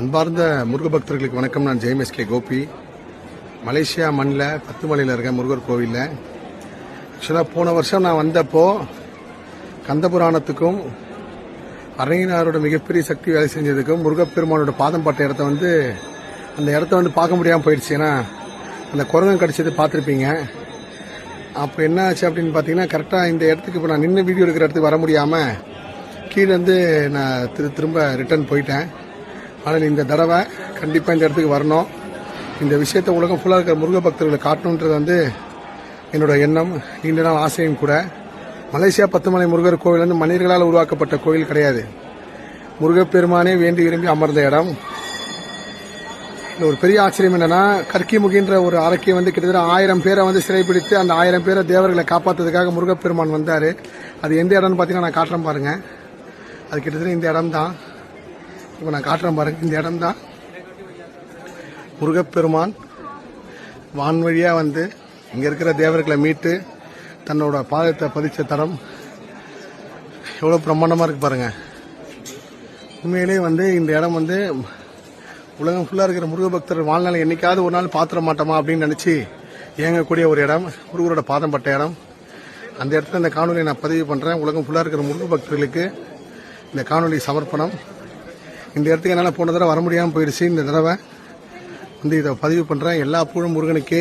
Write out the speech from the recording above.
அன்பார்ந்த முருக பக்தர்களுக்கு வணக்கம். நான் ஜெயமேஸ்கே கோபி. மலேசியா மண்ணில் 10 மலையில் இருக்க முருகர் கோவிலில் ஆக்சுவலாக போன வருஷம் நான் வந்தப்போ கந்தபுராணத்துக்கும் அரங்கினாரோட மிகப்பெரிய சக்தி வேலை செஞ்சதுக்கும் முருகப்பெருமானோட பாதம் பட்ட இடத்த அந்த இடத்த பார்க்க முடியாமல் போயிடுச்சு. ஏன்னா அந்த குரங்கு கடிச்சது பார்த்துருப்பீங்க. அப்போ என்ன ஆச்சு அப்படின்னு பார்த்தீங்கன்னா, கரெக்டாக இந்த இடத்துக்கு இப்போ நான் நின்று வீடியோ எடுக்கிற இடத்துக்கு வர முடியாமல் கீழே நான் திரும்ப ரிட்டர்ன் போயிட்டேன். ஆனால் இந்த தடவை கண்டிப்பாக இந்த இடத்துக்கு வரணும். இந்த விஷயத்தை உலகம் ஃபுல்லாக இருக்கிற முருக பக்தர்களை காட்டணுன்றது என்னோட எண்ணம், நீண்ட நாள் ஆசையும் கூட. மலேசியா 10 மலை முருகர் கோவில் மனிதர்களால் உருவாக்கப்பட்ட கோவில் கிடையாது. முருகப்பெருமானே வேண்டி விரும்பி அமர்ந்த இடம். ஒரு பெரிய ஆச்சரியம் என்னன்னா, கர்க்கிமுகின்ற ஒரு அரக்கை கிட்டத்தட்ட 1000 பேரை சிறைப்பிடித்து அந்த 1000 பேரை தேவர்களை காப்பாற்றுறதுக்காக முருகப்பெருமான் வந்தார். அது எந்த இடம்னு பார்த்தீங்கன்னா நான் காட்டுறேன் பாருங்க. அது கிட்டத்தட்ட இந்த இடம் தான். இப்போ நான் காட்டுறேன் பாருங்க. இந்த இடம் தான் முருகப்பெருமான் வான் வழியாக இங்கே இருக்கிற தேவர்களை மீட்டு தன்னோட பாதத்தை பதிச்ச தரம் எவ்வளோ பிரம்மாண்டமாக இருக்கு பாருங்க. உண்மையிலே இந்த இடம் உலகம் ஃபுல்லாக இருக்கிற முருக பக்தர் வாழ்நாள் என்னைக்காவது ஒரு நாள் பாத்திர மாட்டோமா அப்படின்னு நினச்சி இயங்கக்கூடிய ஒரு இடம், முருகரோட பாதம் பட்ட இடம். அந்த இடத்துல இந்த காணொலியை நான் பதிவு பண்ணுறேன். உலகம் ஃபுல்லாக இருக்கிற முருக பக்தர்களுக்கு இந்த காணொலி சமர்ப்பணம். இந்த இடத்துக்கு என்னால் போன தடவை வர முடியாமல் போயிடுச்சு. இந்த தடவை இதை பதிவு பண்ணுறேன். எல்லா புகழும் முருகனுக்கு.